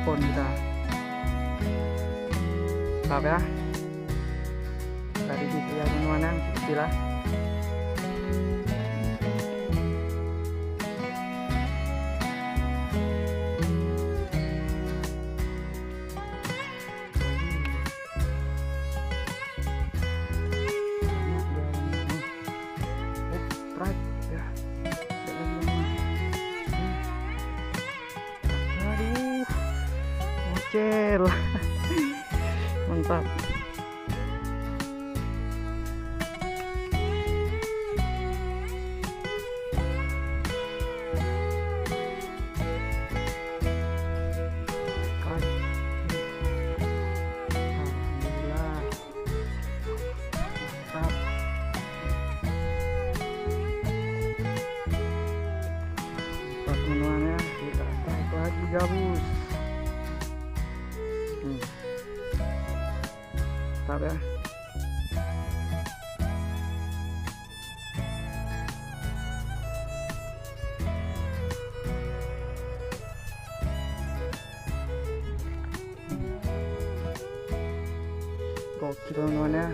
respon kita. Stop ya. Tadi dilihat mana kecil lah. Mocel. Mantap. Alhamdulillah. Mantap. Mantap teman-teman ya. Kita tarik lagi gabus. Mantap ya. Gokil teman-teman ya.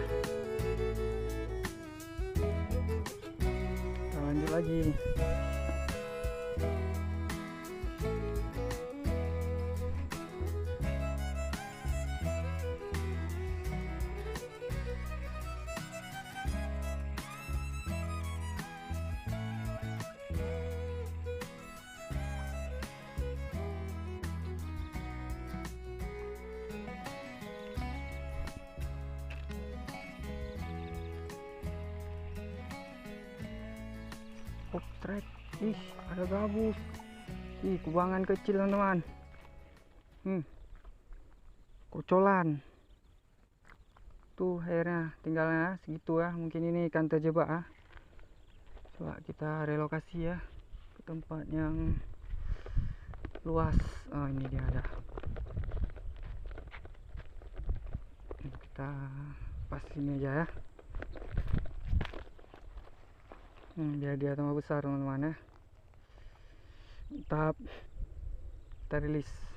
Kita lanjut lagi. Trek, ih ada gabus, ih kubangan kecil teman-teman, kocolan, tuh airnya tinggalnya segitu ya, mungkin ini ikan terjebak ya. Coba kita relokasi ya ke tempat yang luas. Oh ini dia ada, kita pas ini aja ya. Dia tambah besar teman-teman ya. Mantap. Kita rilis.